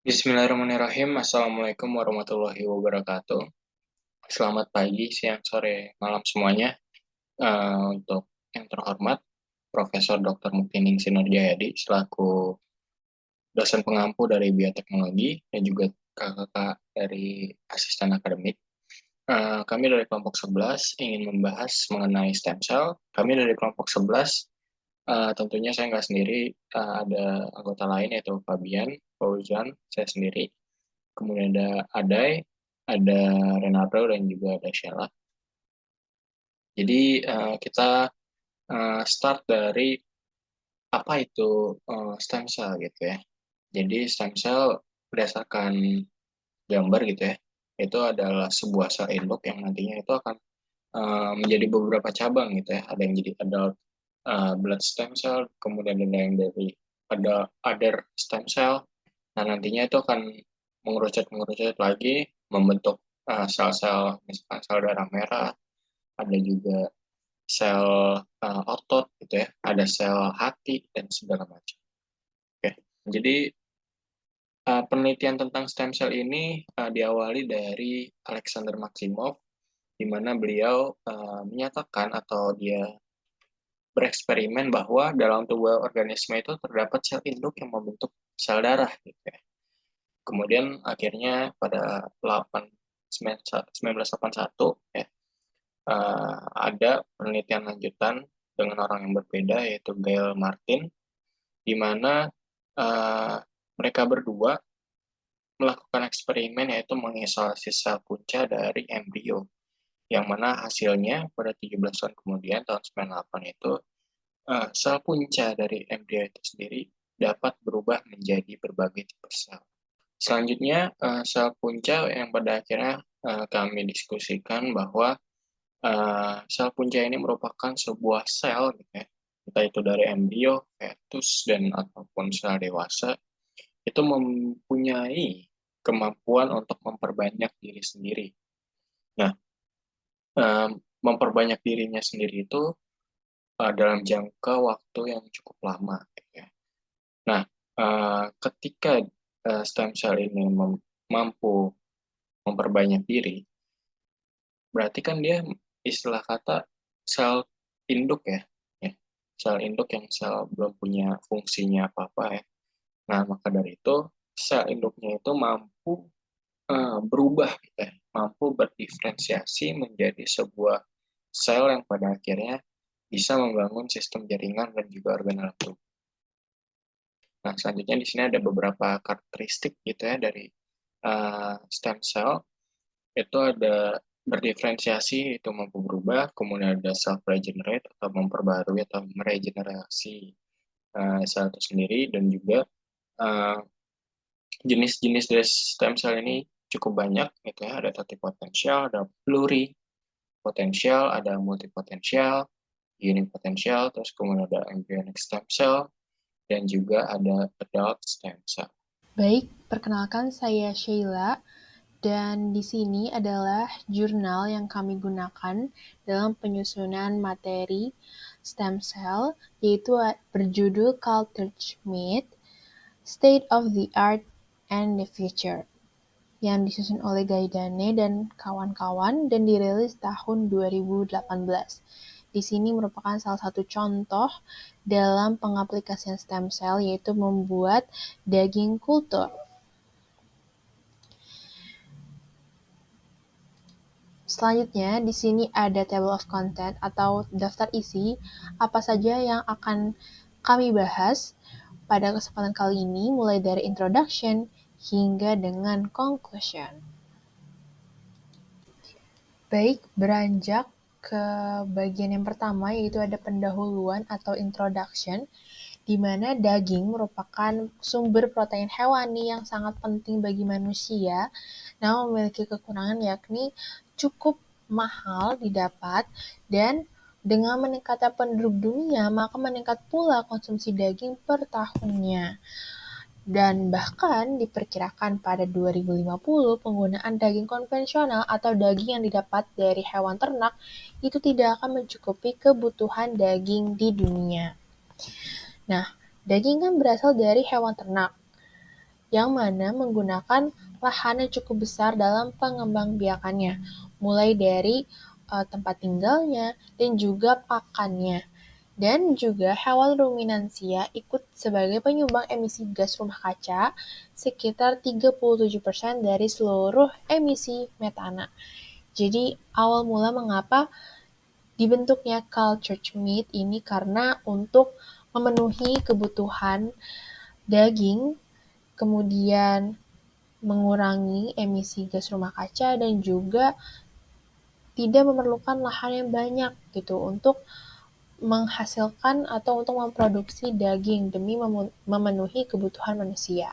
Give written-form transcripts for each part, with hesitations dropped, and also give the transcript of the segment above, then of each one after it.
Bismillahirrahmanirrahim. Assalamualaikum warahmatullahi wabarakatuh. Selamat pagi, siang, sore, malam semuanya. Untuk yang terhormat, Profesor Dr. Muktining Sinurjayadi selaku dosen pengampu dari bioteknologi dan juga kakak dari asisten akademik. Kami dari kelompok 11 ingin membahas mengenai stem cell. Kami dari kelompok 11, tentunya saya nggak sendiri, ada anggota lain yaitu Fabian, Fauzan, saya sendiri. Kemudian ada Adai, ada Renato, dan juga ada Sheila. Jadi kita start dari apa itu stem cell gitu ya. Jadi stem cell berdasarkan gambar gitu ya, itu adalah sebuah sel induk yang nantinya itu akan menjadi beberapa cabang gitu ya. Ada yang jadi adult blood stem cell, kemudian ada yang dari ada other stem cell. Nah, nantinya itu akan mengerucut lagi, membentuk sel-sel, misalkan sel darah merah, ada juga sel otot gitu ya, ada sel hati, dan segala macam. Oke, jadi penelitian tentang stem cell ini diawali dari Alexander Maximov, di mana beliau menyatakan atau dia bereksperimen bahwa dalam tubuh organisme itu terdapat sel induk yang membentuk sel darah gitu ya. Kemudian akhirnya pada 1981 ya, ada penelitian lanjutan dengan orang yang berbeda yaitu Gail Martin, di mana uh, mereka berdua melakukan eksperimen yaitu mengisolasi sel punca dari embrio, yang mana hasilnya pada 17 tahun kemudian tahun 98 itu sel punca dari embrio itu sendiri dapat berubah menjadi berbagai tipe sel. Selanjutnya, sel punca yang pada akhirnya kami diskusikan bahwa sel punca ini merupakan sebuah sel, gitu ya, entah itu dari embrio, fetus, dan ataupun sel dewasa, itu mempunyai kemampuan untuk memperbanyak diri sendiri. Nah, eh, memperbanyak dirinya sendiri itu dalam jangka waktu yang cukup lama, gitu ya. Nah, ketika stem cell ini mampu memperbanyak diri, berarti kan dia istilah kata sel induk ya, ya. Sel induk yang sel belum punya fungsinya apa-apa ya. Nah, maka dari itu sel induknya itu mampu berubah gitu ya, mampu berdiferensiasi menjadi sebuah sel yang pada akhirnya bisa membangun sistem jaringan dan juga organel tubuh. Nah, selanjutnya di sini ada beberapa karakteristik gitu ya dari stem cell. Itu ada berdiferensiasi, itu mampu berubah, kemudian ada self-regenerate atau memperbarui atau meregenerasi sel itu sendiri, dan juga uh, jenis-jenis dari stem cell ini cukup banyak gitu ya, ada totipotensial, ada pluripotensial, ada multipotensial, unipotensial, terus kemudian ada embryonic stem cell, dan juga ada adult stem cell. Baik, perkenalkan saya Sheila dan di sini adalah jurnal yang kami gunakan dalam penyusunan materi stem cell, yaitu berjudul Cultured Meat, State of the Art and the Future, yang disusun oleh Gaidane dan kawan-kawan dan dirilis tahun 2018. Di sini merupakan salah satu contoh dalam pengaplikasian stem cell, yaitu membuat daging kultur. Selanjutnya, di sini ada table of content atau daftar isi apa saja yang akan kami bahas pada kesempatan kali ini, mulai dari introduction hingga dengan conclusion. Baik, beranjak ke bagian yang pertama, yaitu ada pendahuluan atau introduction, di mana daging merupakan sumber protein hewani yang sangat penting bagi manusia, namun memiliki kekurangan yakni cukup mahal didapat, dan dengan meningkatnya penduduk dunia, maka meningkat pula konsumsi daging per tahunnya. Dan bahkan diperkirakan pada 2050 penggunaan daging konvensional atau daging yang didapat dari hewan ternak itu tidak akan mencukupi kebutuhan daging di dunia. Nah, daging kan berasal dari hewan ternak. yang mana menggunakan lahan yang cukup besar dalam pengembangbiakannya, mulai dari tempat tinggalnya dan juga pakannya. Dan juga hewan ruminansia ikut sebagai penyumbang emisi gas rumah kaca sekitar 37% dari seluruh emisi metana. Jadi awal mula mengapa dibentuknya cultured meat ini karena untuk memenuhi kebutuhan daging, kemudian mengurangi emisi gas rumah kaca dan juga tidak memerlukan lahan yang banyak gitu untuk menghasilkan atau untuk memproduksi daging demi memenuhi kebutuhan manusia.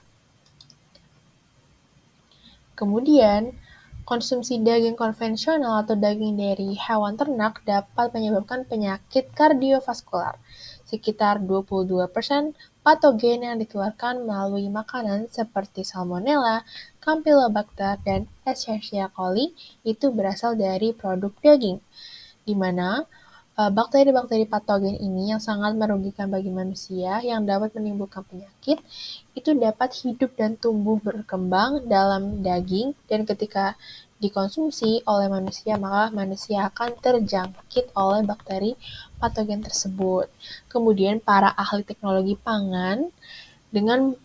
Kemudian, konsumsi daging konvensional atau daging dari hewan ternak dapat menyebabkan penyakit kardiovaskular. Sekitar 22% patogen yang dikeluarkan melalui makanan seperti Salmonella, Campylobacter, dan Escherichia coli itu berasal dari produk daging, di mana bakteri-bakteri patogen ini yang sangat merugikan bagi manusia yang dapat menimbulkan penyakit itu dapat hidup dan tumbuh berkembang dalam daging dan ketika dikonsumsi oleh manusia maka manusia akan terjangkit oleh bakteri patogen tersebut. Kemudian para ahli teknologi pangan dengan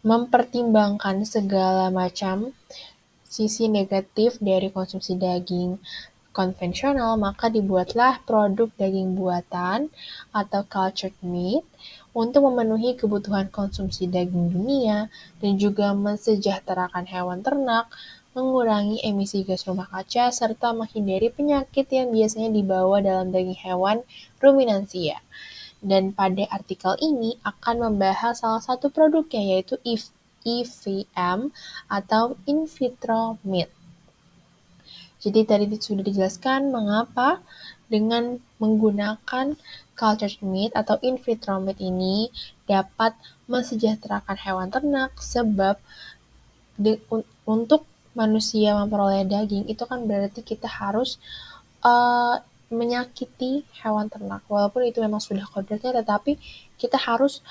mempertimbangkan segala macam sisi negatif dari konsumsi daging konvensional, maka dibuatlah produk daging buatan atau cultured meat untuk memenuhi kebutuhan konsumsi daging dunia dan juga mensejahterakan hewan ternak, mengurangi emisi gas rumah kaca, serta menghindari penyakit yang biasanya dibawa dalam daging hewan ruminansia. Dan pada artikel ini akan membahas salah satu produknya yaitu IVM atau in vitro meat. Jadi tadi sudah dijelaskan mengapa dengan menggunakan cultured meat atau in vitro meat ini dapat mensejahterakan hewan ternak sebab untuk manusia memperoleh daging itu kan berarti kita harus menyakiti hewan ternak. Walaupun itu memang sudah kodratnya tetapi kita harus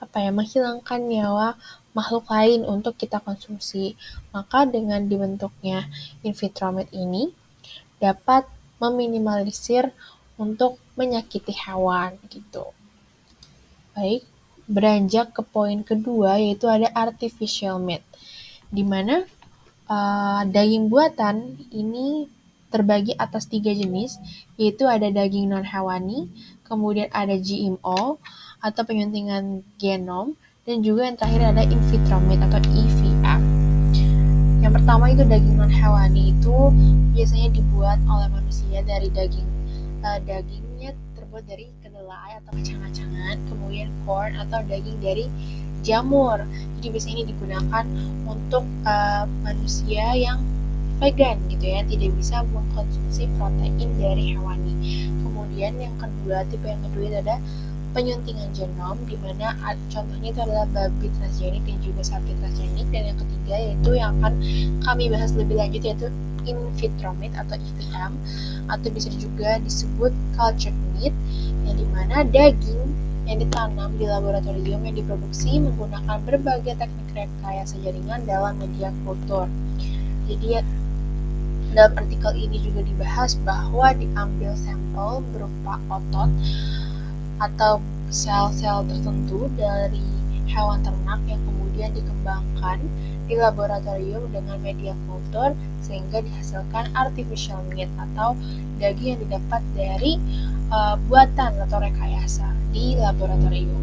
menghilangkan nyawa makhluk lain untuk kita konsumsi. Maka dengan dibentuknya in vitro meat ini dapat meminimalisir untuk menyakiti hewan gitu. Baik, beranjak ke poin kedua yaitu ada artificial meat, di mana daging buatan ini terbagi atas 3 jenis, yaitu ada daging non-hewani, kemudian ada GMO atau penyuntingan genom, dan juga yang terakhir ada in vitro meat atau IVM. Yang pertama itu daging non-hewani itu biasanya dibuat oleh manusia dari dagingnya terbuat dari kedelai atau kacang-kacangan, kemudian corn atau daging dari jamur. Jadi biasanya ini digunakan untuk manusia yang vegan gitu ya, tidak bisa mengkonsumsi protein dari hewani. Kemudian yang kedua, tipe yang kedua itu ada penyuntingan genom, di mana contohnya itu adalah babi transgenik dan juga sapi transgenik. Dan yang ketiga yaitu yang akan kami bahas lebih lanjut yaitu in vitro meat atau IVM atau bisa juga disebut cultured meat, yang dimana daging yang ditanam di laboratorium yang diproduksi menggunakan berbagai teknik rekayasa jaringan dalam media kultur. Jadi dalam artikel ini juga dibahas bahwa diambil sampel berupa otot atau sel-sel tertentu dari hewan ternak yang kemudian dikembangkan di laboratorium dengan media kultur sehingga dihasilkan artificial meat atau daging yang didapat dari buatan atau rekayasa di laboratorium.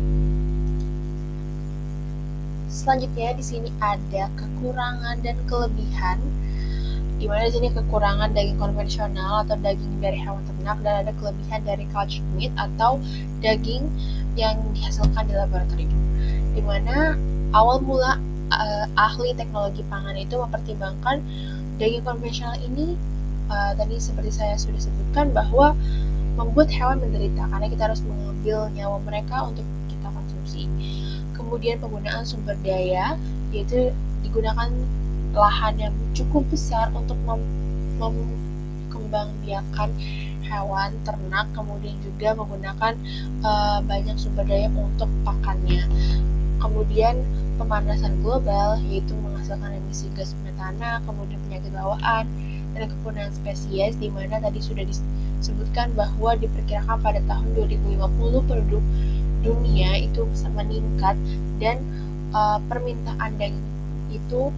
Selanjutnya di sini ada kekurangan dan kelebihan, di mana di sini kekurangan daging konvensional atau daging dari hewan ternak dan ada kelebihan dari cultured meat atau daging yang dihasilkan di laboratorium. Di mana awal mula ahli teknologi pangan itu mempertimbangkan daging konvensional ini tadi seperti saya sudah sebutkan bahwa membuat hewan menderita karena kita harus mengambil nyawa mereka untuk kita konsumsi. Kemudian penggunaan sumber daya yaitu digunakan lahan yang cukup besar untuk mengembangbiakan hewan ternak, kemudian juga menggunakan banyak sumber daya untuk pakannya. Kemudian pemanasan global, yaitu menghasilkan emisi gas metana, kemudian penyakit bawaan, dan kepunahan spesies, di mana tadi sudah disebutkan bahwa diperkirakan pada tahun 2050 penduduk dunia itu bisa meningkat, dan permintaan daging itu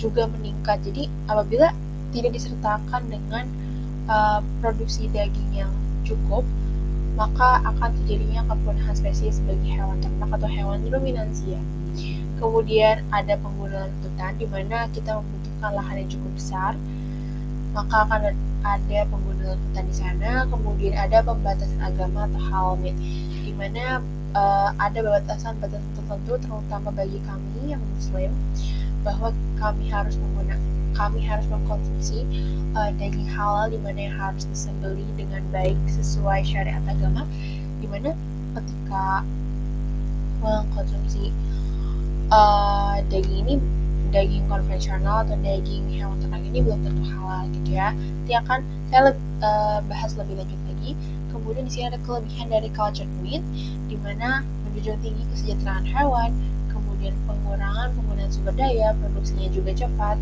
juga meningkat. Jadi apabila tidak disertakan dengan produksi daging yang cukup, maka akan terjadinya kepunahan spesies bagi hewan ternak atau hewan ruminansia. Kemudian ada penggunaan hutan, di mana kita membutuhkan lahan yang cukup besar, maka akan ada penggunaan hutan di sana. Kemudian ada pembatasan agama atau halal meat, di mana ada batasan-batasan tertentu, terutama bagi kami yang Muslim, bahwa kami harus mengkonsumsi daging halal, di mana yang harus disembelih dengan baik sesuai syariat agama, di mana ketika mengkonsumsi daging konvensional atau daging hewan ternak ini belum tentu halal gitu ya. Nanti akan saya bahas lebih lanjut lagi. Kemudian di sini ada kelebihan dari cultured meat, di mana menjunjung tinggi kesejahteraan hewan, kemudian pengurangan penggunaan sumber daya, produksinya juga cepat,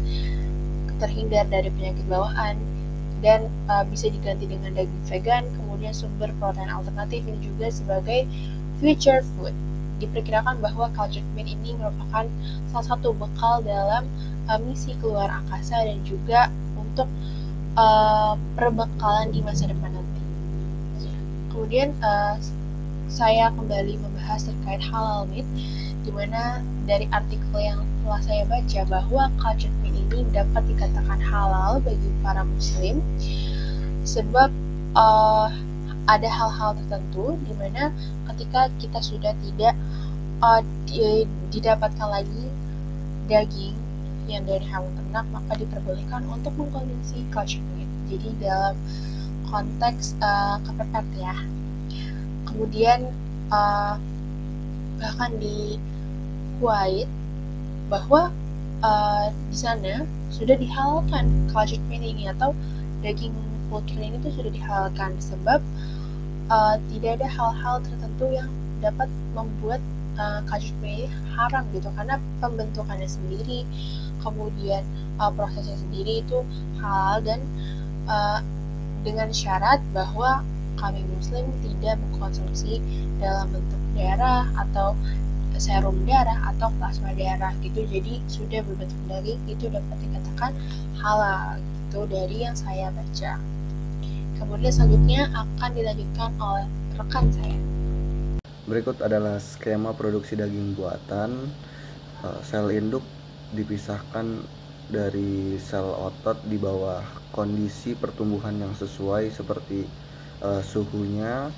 terhindar dari penyakit bawaan, dan bisa diganti dengan daging vegan, kemudian sumber protein alternatif ini juga sebagai future food. Diperkirakan bahwa cultured meat ini merupakan salah satu bekal dalam misi keluar angkasa dan juga untuk perbekalan di masa depan nanti. Kemudian saya kembali membahas terkait halal meat, di mana dari artikel yang telah saya baca bahwa cultured meat ini dapat dikatakan halal bagi para muslim sebab ada hal-hal tertentu di mana ketika kita sudah tidak didapatkan lagi daging yang dari hewan ternak, maka diperbolehkan untuk mengkonsumsi cultured meat. Jadi dalam konteks kepepet ya. Kemudian bahkan di Kuwait bahwa di sana sudah dihalalkan cultured meat ini atau daging poultry ini tuh sudah dihalalkan sebab tidak ada hal-hal tertentu yang dapat membuat cultured meat haram gitu, karena pembentukannya sendiri, kemudian prosesnya sendiri itu halal, dan dengan syarat bahwa kami muslim tidak mengkonsumsi dalam bentuk darah atau serum darah atau plasma darah gitu. Jadi sudah berbentuk daging itu dapat dikatakan halal gitu dari yang saya baca. Kemudian selanjutnya akan dilanjutkan oleh rekan saya. Berikut adalah skema produksi daging buatan. Sel induk dipisahkan dari sel otot di bawah kondisi pertumbuhan yang sesuai seperti suhunya,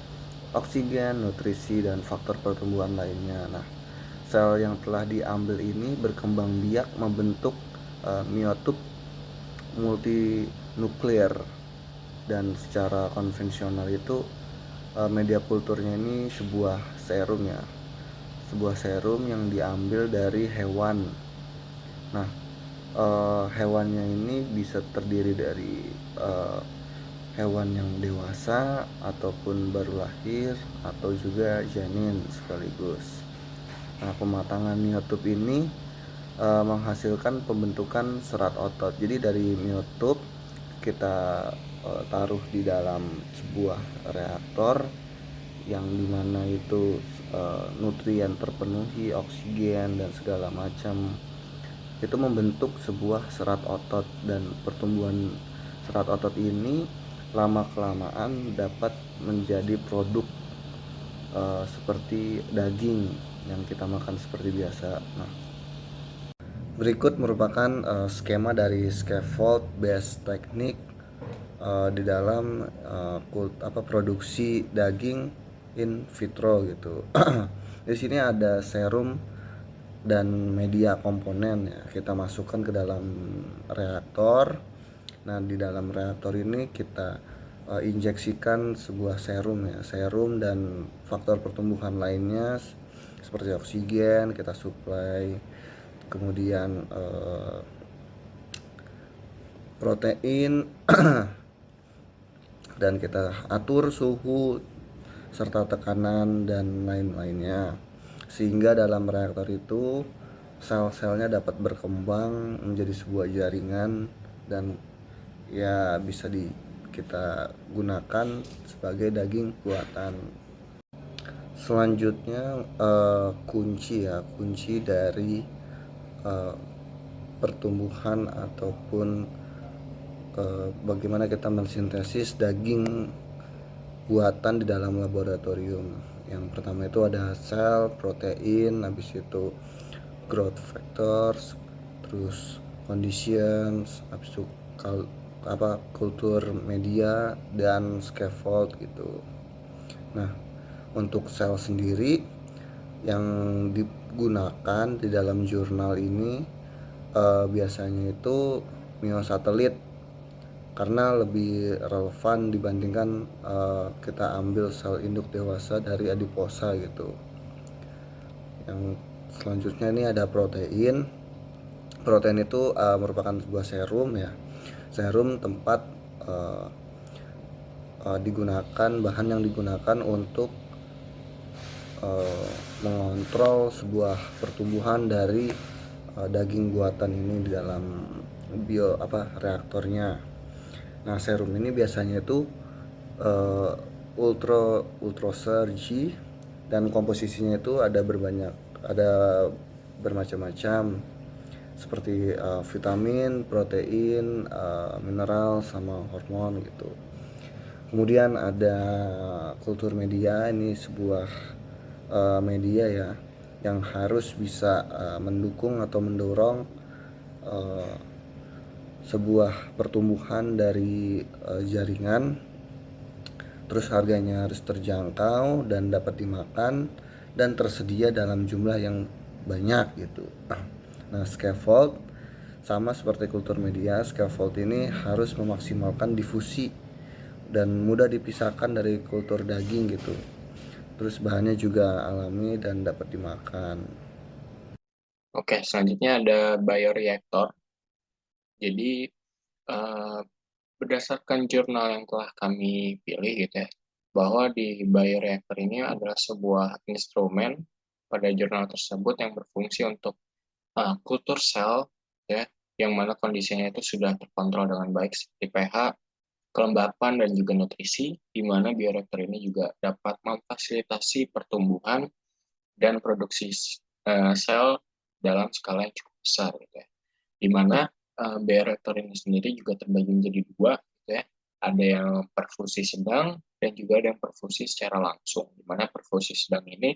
oksigen, nutrisi, dan faktor pertumbuhan lainnya. Nah, sel yang telah diambil ini berkembang biak membentuk miotub multinuklear, dan secara konvensional itu media kulturnya ini sebuah serum yang diambil dari hewan. Nah, hewannya ini bisa terdiri dari hewan yang dewasa ataupun baru lahir atau juga janin sekaligus. Nah, pematangan miotub ini menghasilkan pembentukan serat otot. Jadi dari miotub kita taruh di dalam sebuah reaktor yang dimana itu nutrien terpenuhi, oksigen dan segala macam, itu membentuk sebuah serat otot, dan pertumbuhan serat otot ini lama kelamaan dapat menjadi produk seperti daging yang kita makan seperti biasa. Nah, berikut merupakan skema dari scaffold based teknik di dalam produksi daging in vitro gitu. Di sini ada serum dan media komponen ya, kita masukkan ke dalam reaktor. Nah, di dalam reaktor ini kita injeksikan sebuah serum dan faktor pertumbuhan lainnya seperti oksigen kita suplai, kemudian protein dan kita atur suhu serta tekanan dan lain-lainnya, sehingga dalam reaktor itu sel-selnya dapat berkembang menjadi sebuah jaringan dan ya bisa kita gunakan sebagai daging buatan. Selanjutnya kunci dari eh, pertumbuhan ataupun bagaimana kita mensintesis daging buatan di dalam laboratorium. Yang pertama itu ada sel, protein, habis itu growth factors, terus conditions, habis itu kultur media dan scaffold gitu. Nah, untuk sel sendiri yang digunakan di dalam jurnal ini biasanya itu miosatelit, karena lebih relevan dibandingkan kita ambil sel induk dewasa dari adiposa gitu. Yang selanjutnya ini ada protein. Protein itu merupakan sebuah serum ya. Serum tempat digunakan, bahan yang digunakan untuk mengontrol sebuah pertumbuhan dari daging buatan ini di dalam reaktornya. Nah, serum ini biasanya itu ultrasurgy dan komposisinya itu ada bermacam-macam seperti vitamin, protein, mineral sama hormon gitu. Kemudian ada kultur media, ini sebuah media ya yang harus bisa mendukung atau mendorong sebuah pertumbuhan dari jaringan. Terus harganya harus terjangkau dan dapat dimakan dan tersedia dalam jumlah yang banyak gitu. Nah, scaffold sama seperti kultur media, scaffold ini harus memaksimalkan difusi dan mudah dipisahkan dari kultur daging gitu. Terus bahannya juga alami dan dapat dimakan. Oke, selanjutnya ada bioreaktor. Jadi berdasarkan jurnal yang telah kami pilih gitu ya, bahwa di bioreactor ini adalah sebuah instrumen pada jurnal tersebut yang berfungsi untuk kultur sel ya, yang mana kondisinya itu sudah terkontrol dengan baik seperti pH, kelembapan dan juga nutrisi, di mana bioreaktor ini juga dapat memfasilitasi pertumbuhan dan produksi sel dalam skala yang cukup besar gitu ya. Di mana bioreaktor ini sendiri juga terbagi menjadi dua gitu ya. Ada yang perfusi sedang dan juga ada yang perfusi secara langsung. Di mana perfusi sedang ini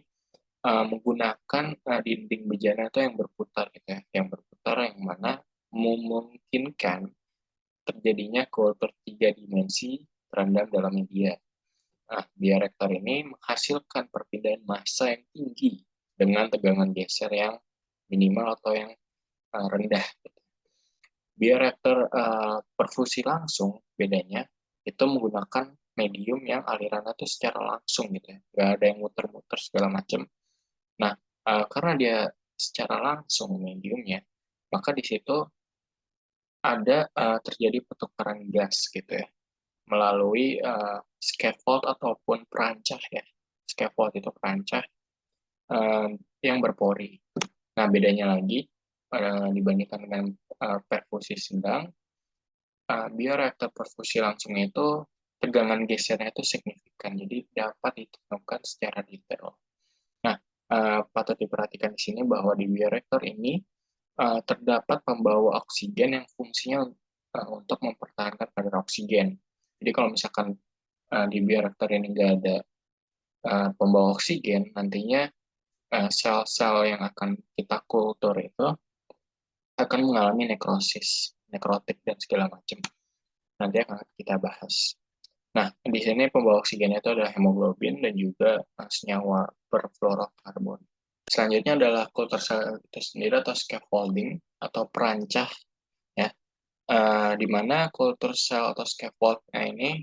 menggunakan dinding bejana itu yang berputar gitu ya, yang berputar yang mana memungkinkan terjadinya kultur 3 dimensi terendam dalam media. Nah, bioreaktor ini menghasilkan perpindahan massa yang tinggi dengan tegangan geser yang minimal atau yang rendah. Bioreaktor perfusi langsung bedanya itu menggunakan medium yang alirannya itu secara langsung gitu ya, nggak ada yang muter-muter segala macam. Nah, karena dia secara langsung mediumnya, maka di situ ada terjadi pertukaran gas gitu ya, melalui scaffold ataupun perancah ya. Scaffold itu perancah yang berpori. Nah, bedanya lagi dibandingkan dengan perfusi sedang, bioreaktor perfusi langsung itu tegangan gesernya itu signifikan, jadi dapat ditemukan secara detail. Nah, patut diperhatikan di sini bahwa di bioreaktor ini terdapat pembawa oksigen yang fungsinya untuk mempertahankan kadar oksigen. Jadi kalau misalkan di bioreaktor ini nggak ada pembawa oksigen, nantinya sel-sel yang akan kita kultur itu akan mengalami nekrosis, nekrotik, dan segala macam. Nanti akan kita bahas. Nah, di sini pembawa oksigen itu adalah hemoglobin dan juga senyawa perfluorokarbon. Selanjutnya adalah kultur sel itu sendiri atau scaffolding atau perancah ya, di mana kultur sel atau scaffoldnya ini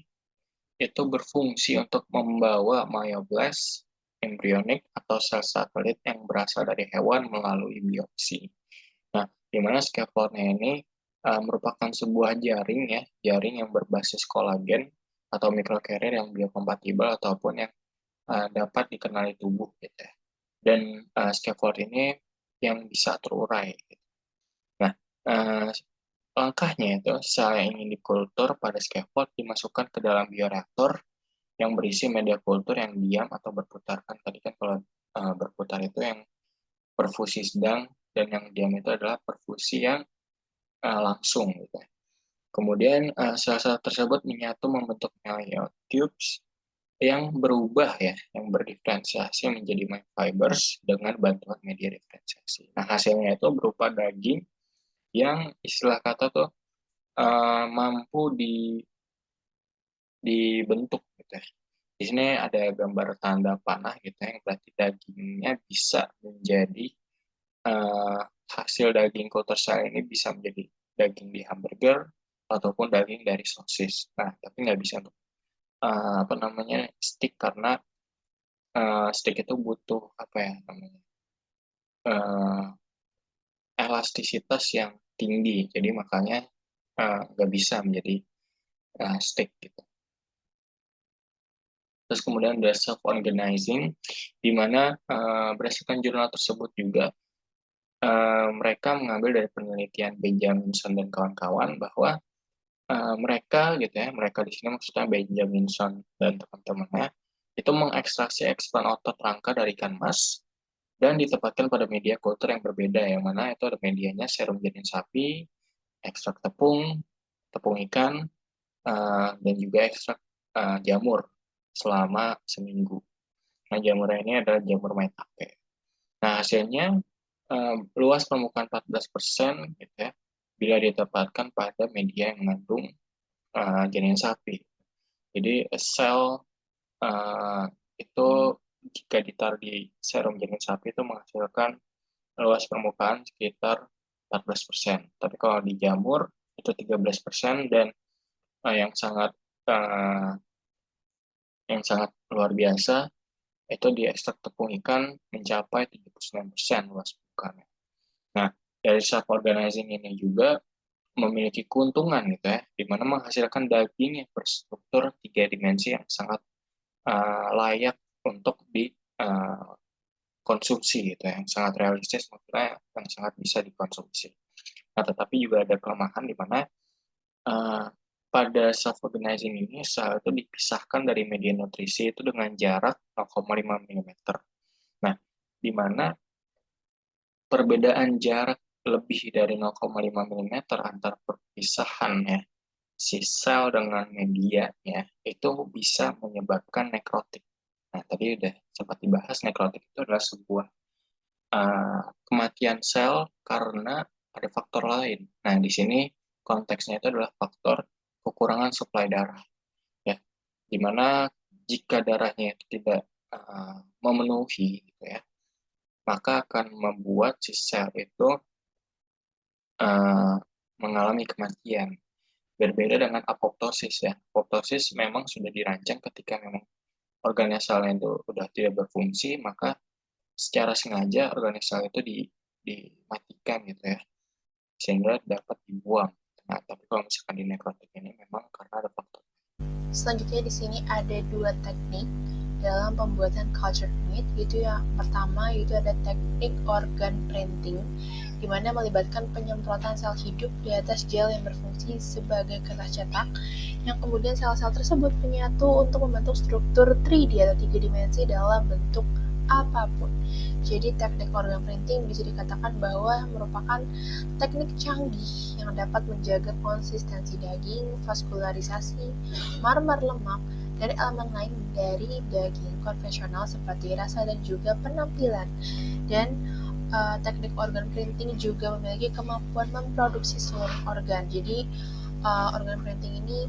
itu berfungsi untuk membawa myoblast, embryonik atau sel satelit yang berasal dari hewan melalui biopsi. Nah, di mana scaffoldnya ini merupakan sebuah jaring ya, jaring yang berbasis kolagen atau microcarrier yang biokompatibel ataupun yang dapat dikenali tubuh gitu ya. Dan scaffold ini yang bisa terurai. Gitu. Nah, langkahnya itu sel yang ingin dikultur pada scaffold dimasukkan ke dalam bioreaktor yang berisi media kultur yang diam atau berputar. Kan tadi kan kalau berputar itu yang perfusi sedang, dan yang diam itu adalah perfusi yang langsung gitu. Kemudian sel-sel tersebut menyatu membentuk myotubes yang berubah ya, yang berdiferensiasi menjadi myofibers dengan bantuan media diferensiasi. Nah, hasilnya itu berupa daging yang istilah kata tuh mampu dibentuk gitu ya. Di sini ada gambar tanda panah gitu ya, yang berarti dagingnya bisa menjadi hasil daging kultur sel ini bisa menjadi daging di hamburger ataupun daging dari sosis. Nah, tapi nggak bisa untuk stick, karena stick itu butuh elastisitas yang tinggi, jadi makanya nggak bisa menjadi stick gitu. Terus kemudian ada self-organizing, di mana berdasarkan jurnal tersebut juga mereka mengambil dari penelitian Benjaminson dan kawan-kawan bahwa mereka gitu ya, mereka di sini maksudnya Benjaminson dan teman-temannya, itu mengekstraksi ekstran otot rangka dari ikan mas dan ditempatkan pada media kultur yang berbeda, yang mana itu ada medianya serum janin sapi, ekstrak tepung, tepung ikan, dan juga ekstrak jamur selama seminggu. Nah, jamur ini adalah jamur maitake. Nah, hasilnya luas permukaan 14% gitu ya, bila ditempatkan pada media yang mengandung janin sapi. Jadi sel itu jika ditaruh di serum janin sapi itu menghasilkan luas permukaan sekitar 14%. Tapi kalau di jamur itu 13%, dan yang sangat luar biasa itu di ekstrak tepung ikan mencapai 79% luas permukaannya. Nah, dari self-organizing ini juga memiliki keuntungan gitu ya, di mana menghasilkan daging yang berstruktur 3 dimensi yang sangat layak untuk dikonsumsi gitu ya, yang sangat realistis, maksudnya yang sangat bisa dikonsumsi. Nah, tetapi juga ada kelemahan di mana pada self-organizing ini sel itu dipisahkan dari media nutrisi itu dengan jarak 0,5 mm. Nah, di mana perbedaan jarak lebih dari 0,5 mm antar perpisahannya si sel dengan medianya itu bisa menyebabkan nekrotik. Nah, tadi udah sempat dibahas, nekrotik itu adalah sebuah kematian sel karena ada faktor lain. Nah, di sini konteksnya itu adalah faktor kekurangan suplai darah, ya, dimana jika darahnya itu tidak memenuhi, gitu ya, maka akan membuat si sel itu mengalami kematian. Berbeda dengan apoptosis ya. Apoptosis memang sudah dirancang ketika memang organel selnya itu sudah tidak berfungsi, maka secara sengaja organel sel itu dimatikan gitu ya, sehingga dapat dibuang. Nah, tapi kalau misalkan di nekrotik ini memang karena ada faktor. Selanjutnya di sini ada 2 teknik dalam pembuatan cultured meat. Itu yang pertama yaitu ada teknik organ printing, di mana melibatkan penyemprotan sel hidup di atas gel yang berfungsi sebagai kertas cetak, yang kemudian sel-sel tersebut menyatu untuk membentuk struktur 3D atau 3 dimensi dalam bentuk apapun. Jadi teknik organ printing bisa dikatakan bahwa merupakan teknik canggih yang dapat menjaga konsistensi daging, vaskularisasi, marmer lemak, dan elemen lain dari daging konvensional seperti rasa dan juga penampilan. Dan teknik organ printing juga memiliki kemampuan memproduksi seluruh organ. Jadi organ printing ini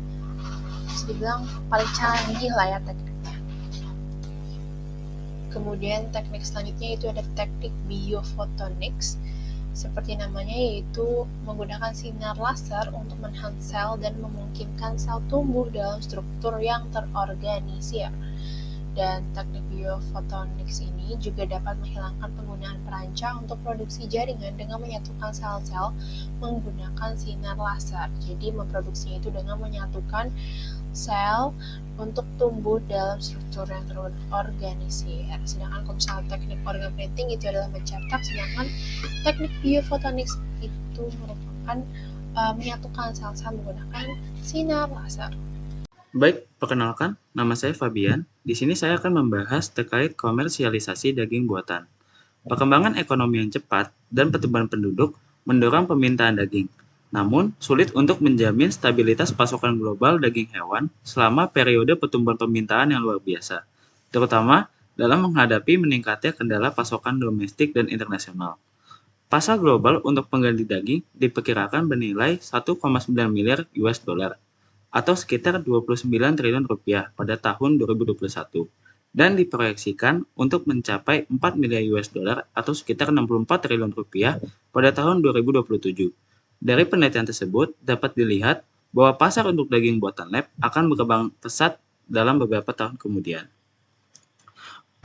bisa dibilang paling canggih lah ya tekniknya. Kemudian teknik selanjutnya itu ada teknik biophotonics, seperti namanya, yaitu menggunakan sinar laser untuk menenhance sel dan memungkinkan sel tumbuh dalam struktur yang terorganisir. Dan teknik biofotonics ini juga dapat menghilangkan penggunaan perancang untuk produksi jaringan dengan menyatukan sel-sel menggunakan sinar laser. Jadi memproduksinya itu dengan menyatukan sel untuk tumbuh dalam struktur yang terorganisir. Sedangkan kalau misalnya teknik organ printing itu adalah mencetak, sedangkan teknik biofotonics itu merupakan menyatukan sel-sel menggunakan sinar laser. Baik, perkenalkan, nama saya Fabian. Di sini saya akan membahas terkait komersialisasi daging buatan. Perkembangan ekonomi yang cepat dan pertumbuhan penduduk mendorong permintaan daging. Namun, sulit untuk menjamin stabilitas pasokan global daging hewan selama periode pertumbuhan permintaan yang luar biasa, terutama dalam menghadapi meningkatnya kendala pasokan domestik dan internasional. Pasar global untuk pengganti daging diperkirakan bernilai 1,9 miliar US dollar atau sekitar 29 triliun rupiah pada tahun 2021 dan diproyeksikan untuk mencapai 4 miliar US dollar atau sekitar 64 triliun rupiah pada tahun 2027. Dari penelitian tersebut dapat dilihat bahwa pasar untuk daging buatan lab akan berkembang pesat dalam beberapa tahun kemudian.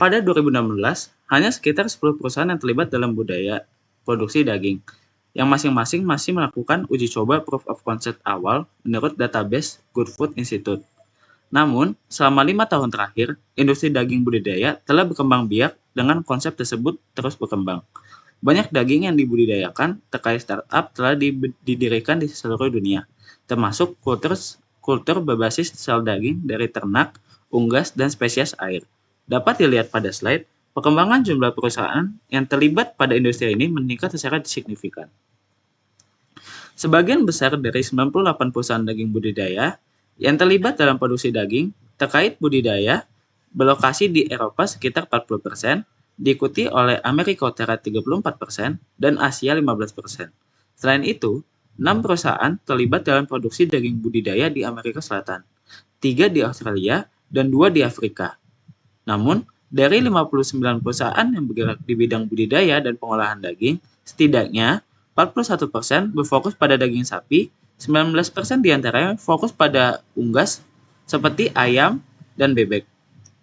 Pada 2016, hanya sekitar 10 perusahaan yang terlibat dalam budaya produksi daging, yang masing-masing masih melakukan uji coba proof of concept awal menurut database Good Food Institute. Namun, selama 5 tahun terakhir, industri daging budidaya telah berkembang biak dengan konsep tersebut terus berkembang. Banyak daging yang dibudidayakan terkait startup telah didirikan di seluruh dunia, termasuk kultur berbasis sel daging dari ternak, unggas, dan spesies air. Dapat dilihat pada slide, perkembangan jumlah perusahaan yang terlibat pada industri ini meningkat secara signifikan. Sebagian besar dari 98 perusahaan daging budidaya yang terlibat dalam produksi daging terkait budidaya berlokasi di Eropa sekitar 40%, diikuti oleh Amerika Utara 34%, dan Asia 15%. Selain itu, 6 perusahaan terlibat dalam produksi daging budidaya di Amerika Selatan, 3 di Australia, dan 2 di Afrika. Namun, dari 59 perusahaan yang bergerak di bidang budidaya dan pengolahan daging, setidaknya 41% berfokus pada daging sapi, 19% diantaranya fokus pada unggas seperti ayam dan bebek.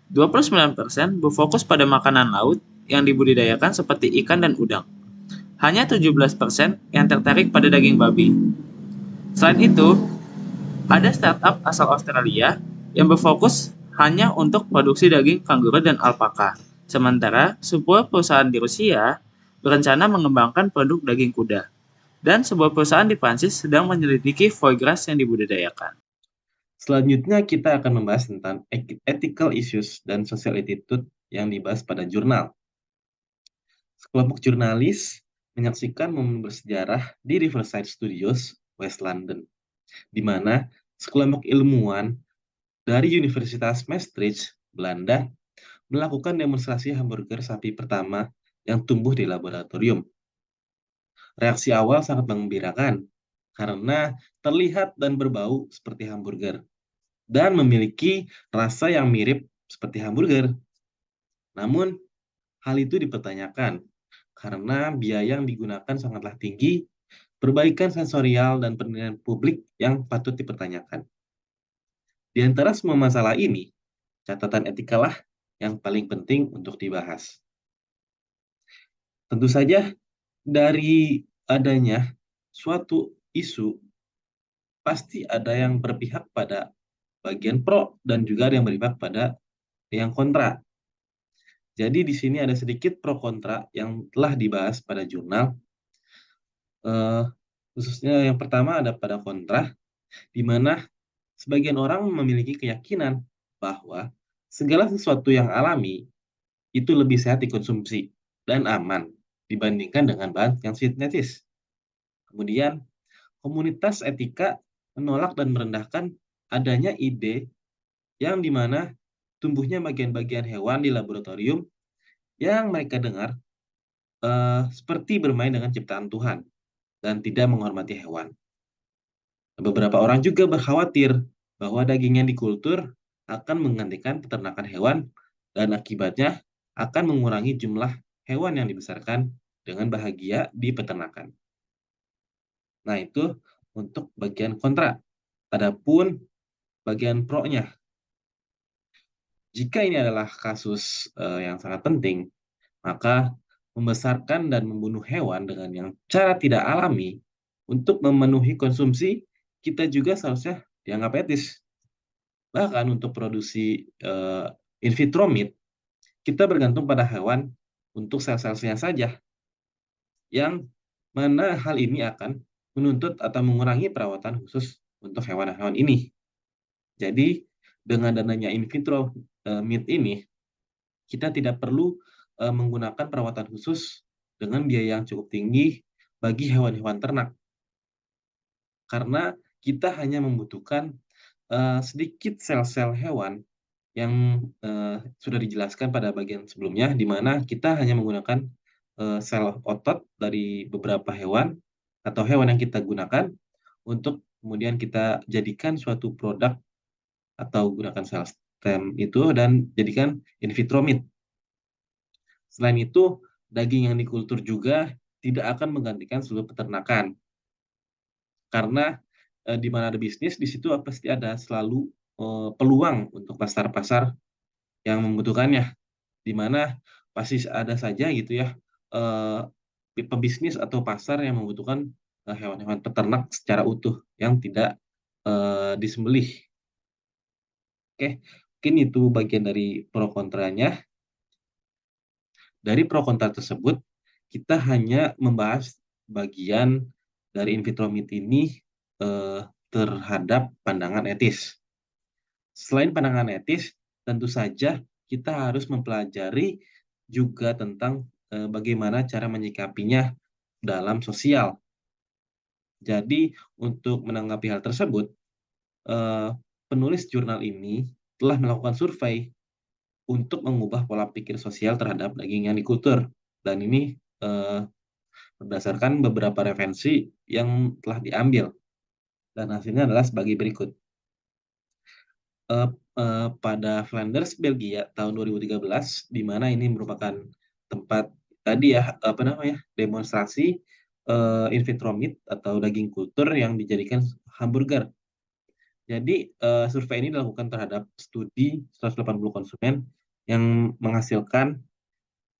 29% berfokus pada makanan laut yang dibudidayakan seperti ikan dan udang. Hanya 17% yang tertarik pada daging babi. Selain itu, ada startup asal Australia yang berfokus hanya untuk produksi daging kanguru dan alpaka. Sementara sebuah perusahaan di Rusia berencana mengembangkan produk daging kuda. Dan sebuah perusahaan di Prancis sedang menyelidiki foie gras yang dibudidayakan. Selanjutnya kita akan membahas tentang ethical issues dan social attitude yang dibahas pada jurnal. Sekelompok jurnalis menyaksikan momen bersejarah di Riverside Studios, West London, di mana sekelompok ilmuwan dari Universitas Maastricht, Belanda, melakukan demonstrasi hamburger sapi pertama yang tumbuh di laboratorium. Reaksi awal sangat menggembirakan, karena terlihat dan berbau seperti hamburger, dan memiliki rasa yang mirip seperti hamburger. Namun, hal itu dipertanyakan, karena biaya yang digunakan sangatlah tinggi, perbaikan sensorial dan penilaian publik yang patut dipertanyakan. Di antara semua masalah ini, catatan etika lah yang paling penting untuk dibahas. Tentu saja, dari adanya suatu isu, pasti ada yang berpihak pada bagian pro dan juga ada yang berpihak pada yang kontra. Jadi di sini ada sedikit pro kontra yang telah dibahas pada jurnal. Khususnya yang pertama ada pada kontra, di mana sebagian orang memiliki keyakinan bahwa segala sesuatu yang alami itu lebih sehat dikonsumsi dan aman dibandingkan dengan bahan yang sintetis. Kemudian, komunitas etika menolak dan merendahkan adanya ide yang dimana tumbuhnya bagian-bagian hewan di laboratorium yang mereka dengar seperti bermain dengan ciptaan Tuhan dan tidak menghormati hewan. Beberapa orang juga berkhawatir bahwa daging yang dikultur akan menggantikan peternakan hewan dan akibatnya akan mengurangi jumlah hewan yang dibesarkan dengan bahagia di peternakan. Nah, itu untuk bagian kontra. Adapun bagian pro-nya. Jika ini adalah kasus yang sangat penting, maka membesarkan dan membunuh hewan dengan yang cara tidak alami untuk memenuhi konsumsi kita juga seharusnya dianggap etis. Bahkan untuk produksi in vitro meat, kita bergantung pada hewan untuk sel-selnya saja, yang mana hal ini akan menuntut atau mengurangi perawatan khusus untuk hewan-hewan ini. Jadi, dengan dananya in vitro meat ini, kita tidak perlu menggunakan perawatan khusus dengan biaya yang cukup tinggi bagi hewan-hewan ternak. Karena kita hanya membutuhkan sedikit sel-sel hewan yang sudah dijelaskan pada bagian sebelumnya, di mana kita hanya menggunakan sel otot dari beberapa hewan atau hewan yang kita gunakan untuk kemudian kita jadikan suatu produk atau gunakan sel stem itu dan jadikan in vitro meat. Selain itu, daging yang dikultur juga tidak akan menggantikan seluruh peternakan. Karena di mana ada bisnis, di situ pasti ada selalu peluang untuk pasar-pasar yang membutuhkannya. Di mana pasti ada saja gitu ya pebisnis atau pasar yang membutuhkan hewan-hewan peternak secara utuh yang tidak disembelih. Oke, mungkin itu bagian dari pro kontranya. Dari pro kontra tersebut, kita hanya membahas bagian dari in vitro meat ini terhadap pandangan etis. Selain pandangan etis, tentu saja kita harus mempelajari juga tentang bagaimana cara menyikapinya dalam sosial. Jadi, untuk menanggapi hal tersebut, penulis jurnal ini telah melakukan survei untuk mengubah pola pikir sosial terhadap daging yang dikultur. Dan ini berdasarkan beberapa referensi yang telah diambil. Dan hasilnya adalah sebagai berikut. Pada Flanders, Belgia tahun 2013, di mana ini merupakan tempat tadi ya demonstrasi in vitro meat atau daging kultur yang dijadikan hamburger. Jadi survei ini dilakukan terhadap studi 180 konsumen yang menghasilkan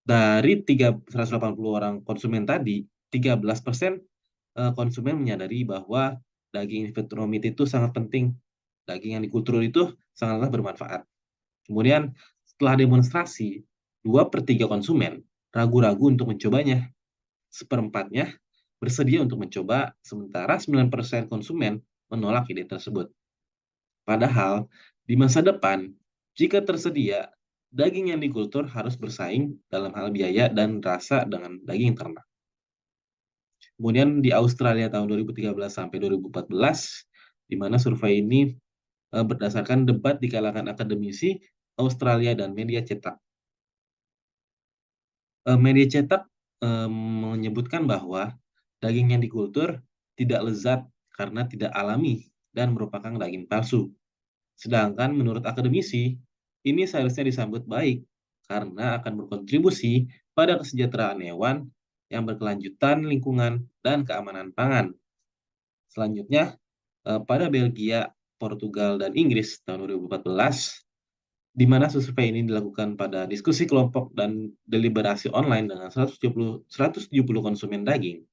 dari 180 orang konsumen tadi, 13% konsumen menyadari bahwa daging in vitro meat itu sangat penting. Daging yang dikultur itu sangatlah bermanfaat. Kemudian setelah demonstrasi, 2/3 konsumen ragu-ragu untuk mencobanya. Seperempatnya bersedia untuk mencoba, sementara 9% konsumen menolak ide tersebut. Padahal, di masa depan, jika tersedia, daging yang dikultur harus bersaing dalam hal biaya dan rasa dengan daging ternak. Kemudian di Australia tahun 2013 sampai 2014, di mana survei ini berdasarkan debat di kalangan akademisi Australia dan media cetak. Media cetak menyebutkan bahwa daging yang dikultur tidak lezat karena tidak alami dan merupakan daging palsu. Sedangkan menurut akademisi, ini seharusnya disambut baik karena akan berkontribusi pada kesejahteraan hewan yang berkelanjutan lingkungan dan keamanan pangan. Selanjutnya, pada Belgia, Portugal, dan Inggris tahun 2014, di mana survei ini dilakukan pada diskusi kelompok dan deliberasi online dengan 170 konsumen daging,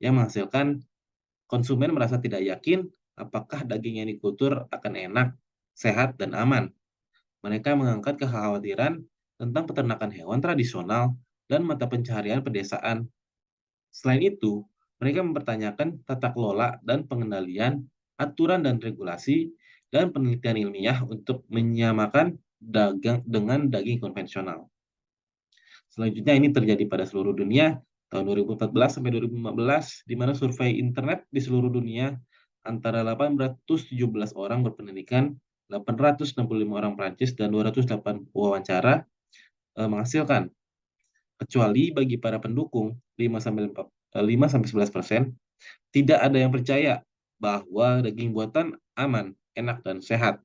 yang menghasilkan konsumen merasa tidak yakin apakah daging yang dikultur akan enak, sehat, dan aman. Mereka mengangkat kekhawatiran tentang peternakan hewan tradisional dan mata pencaharian pedesaan. Selain itu, mereka mempertanyakan tata kelola dan pengendalian, aturan dan regulasi, dan penelitian ilmiah untuk menyamakan dagang dengan daging konvensional. Selanjutnya ini terjadi pada seluruh dunia tahun 2014 sampai 2015, di mana survei internet di seluruh dunia antara 817 orang berpendidikan, 865 orang Prancis, dan 208 wawancara menghasilkan. Kecuali bagi para pendukung 5-11%, tidak ada yang percaya bahwa daging buatan aman, enak, dan sehat.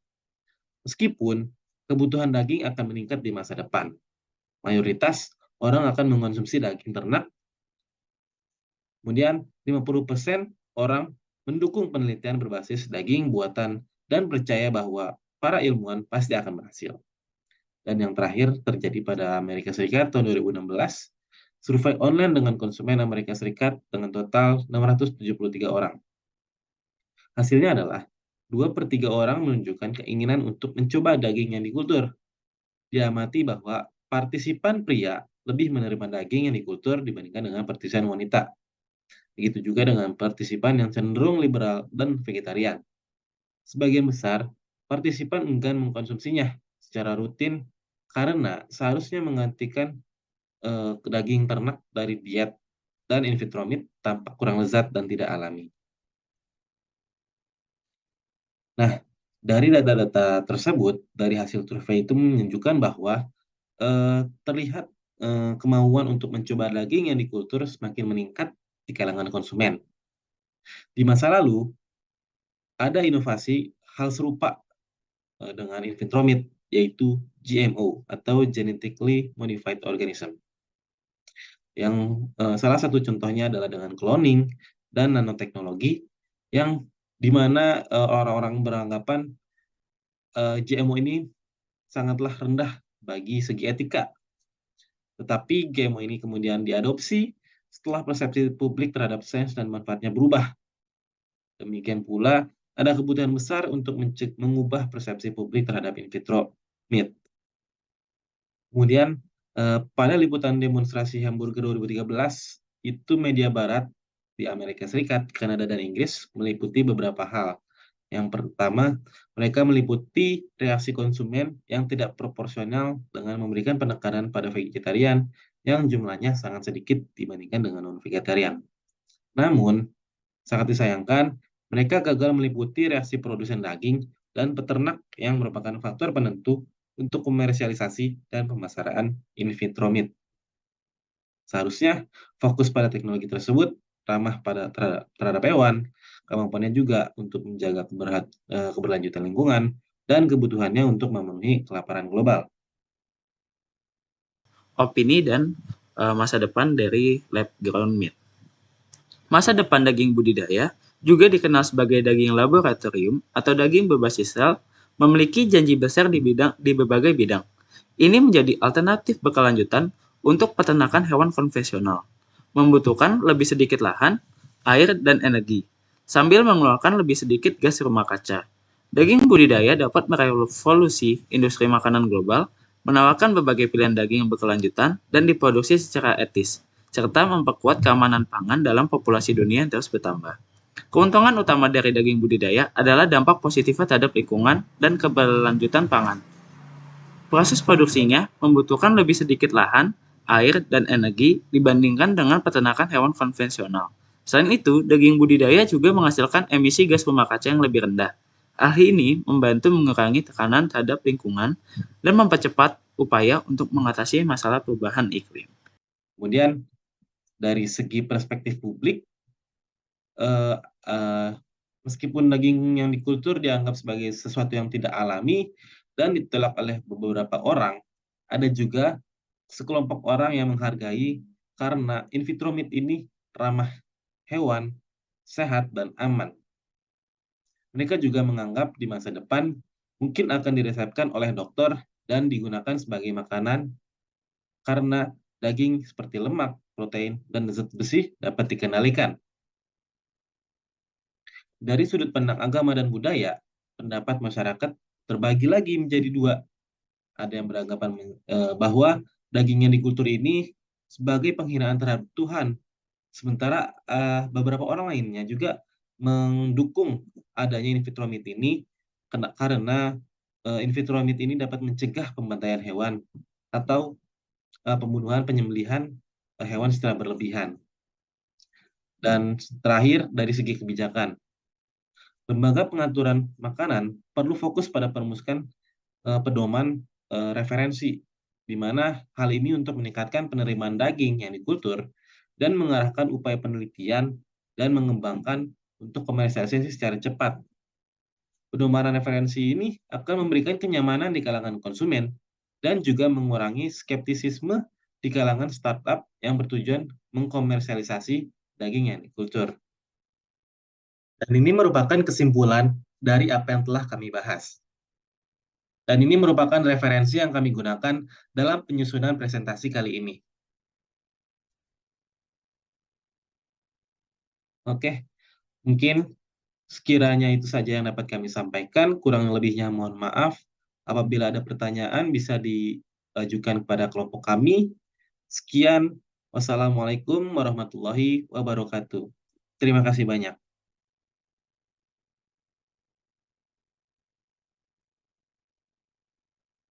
Meskipun kebutuhan daging akan meningkat di masa depan. Mayoritas orang akan mengkonsumsi daging ternak. Kemudian 50% orang mendukung penelitian berbasis daging buatan dan percaya bahwa para ilmuwan pasti akan berhasil. Dan yang terakhir terjadi pada Amerika Serikat tahun 2016, survei online dengan konsumen Amerika Serikat dengan total 673 orang. Hasilnya adalah 2/3 orang menunjukkan keinginan untuk mencoba daging yang dikultur. Diamati bahwa partisipan pria lebih menerima daging yang dikultur dibandingkan dengan partisipan wanita. Begitu juga dengan partisipan yang cenderung liberal dan vegetarian. Sebagian besar, partisipan enggan mengkonsumsinya secara rutin karena seharusnya menggantikan daging ternak dari diet dan in vitro meat tampak kurang lezat dan tidak alami. Nah, dari data-data tersebut, dari hasil survei itu menunjukkan bahwa terlihat kemauan untuk mencoba daging yang dikultur semakin meningkat di kalangan konsumen. Di masa lalu, ada inovasi hal serupa dengan in vitro meat, yaitu GMO atau Genetically Modified Organism. Yang salah satu contohnya adalah dengan cloning dan nanoteknologi, yang di mana orang-orang beranggapan GMO ini sangatlah rendah bagi segi etika. Tetapi GMO ini kemudian diadopsi setelah persepsi publik terhadap sains dan manfaatnya berubah. Demikian pula, ada kebutuhan besar untuk mengubah persepsi publik terhadap in vitro meat. Kemudian, pada liputan demonstrasi hamburger 2013, itu media barat di Amerika Serikat, Kanada, dan Inggris meliputi beberapa hal. Yang pertama, mereka meliputi reaksi konsumen yang tidak proporsional dengan memberikan penekanan pada vegetarian yang jumlahnya sangat sedikit dibandingkan dengan non-vegetarian. Namun, sangat disayangkan, mereka gagal meliputi reaksi produsen daging dan peternak yang merupakan faktor penentu untuk komersialisasi dan pemasaran in vitro meat. Seharusnya fokus pada teknologi tersebut ramah terhadap hewan, kemampuannya juga untuk menjaga keberlanjutan lingkungan, dan kebutuhannya untuk memenuhi kelaparan global. Opini dan masa depan dari lab ground meat. Masa depan daging budidaya, juga dikenal sebagai daging laboratorium atau daging berbasis sel, memiliki janji besar di berbagai bidang. Ini menjadi alternatif berkelanjutan untuk peternakan hewan konvensional, membutuhkan lebih sedikit lahan, air, dan energi, sambil mengeluarkan lebih sedikit gas rumah kaca. Daging budidaya dapat merevolusi industri makanan global, menawarkan berbagai pilihan daging yang berkelanjutan dan diproduksi secara etis, serta memperkuat keamanan pangan dalam populasi dunia yang terus bertambah. Keuntungan utama dari daging budidaya adalah dampak positifnya terhadap lingkungan dan keberlanjutan pangan. Proses produksinya membutuhkan lebih sedikit lahan, air, dan energi dibandingkan dengan peternakan hewan konvensional. Selain itu, daging budidaya juga menghasilkan emisi gas rumah kaca yang lebih rendah. Hal ini membantu mengurangi tekanan terhadap lingkungan dan mempercepat upaya untuk mengatasi masalah perubahan iklim. Kemudian, dari segi perspektif publik, meskipun daging yang dikultur dianggap sebagai sesuatu yang tidak alami dan ditolak oleh beberapa orang, ada juga sekelompok orang yang menghargai karena in vitro meat ini ramah hewan, sehat, dan aman. Mereka juga menganggap di masa depan mungkin akan diresepkan oleh dokter dan digunakan sebagai makanan karena daging seperti lemak, protein, dan zat besi dapat dikendalikan. Dari sudut pandang agama dan budaya, pendapat masyarakat terbagi lagi menjadi dua. Ada yang beranggapan bahwa daging yang dikultur ini sebagai penghinaan terhadap Tuhan, sementara beberapa orang lainnya juga mendukung adanya in vitro meat ini karena in vitro meat ini dapat mencegah pembantaian hewan atau penyembelihan hewan secara berlebihan. Dan terakhir, dari segi kebijakan, lembaga pengaturan makanan perlu fokus pada merumuskan pedoman referensi, di mana hal ini untuk meningkatkan penerimaan daging yang dikultur dan mengarahkan upaya penelitian dan mengembangkan untuk komersialisasi secara cepat. Pedoman referensi ini akan memberikan kenyamanan di kalangan konsumen dan juga mengurangi skeptisisme di kalangan startup yang bertujuan mengkomersialisasi daging yang dikultur. Dan ini merupakan kesimpulan dari apa yang telah kami bahas. Dan ini merupakan referensi yang kami gunakan dalam penyusunan presentasi kali ini. Oke, mungkin sekiranya itu saja yang dapat kami sampaikan. Kurang lebihnya mohon maaf. Apabila ada pertanyaan bisa diajukan kepada kelompok kami. Sekian. Wassalamualaikum warahmatullahi wabarakatuh. Terima kasih banyak.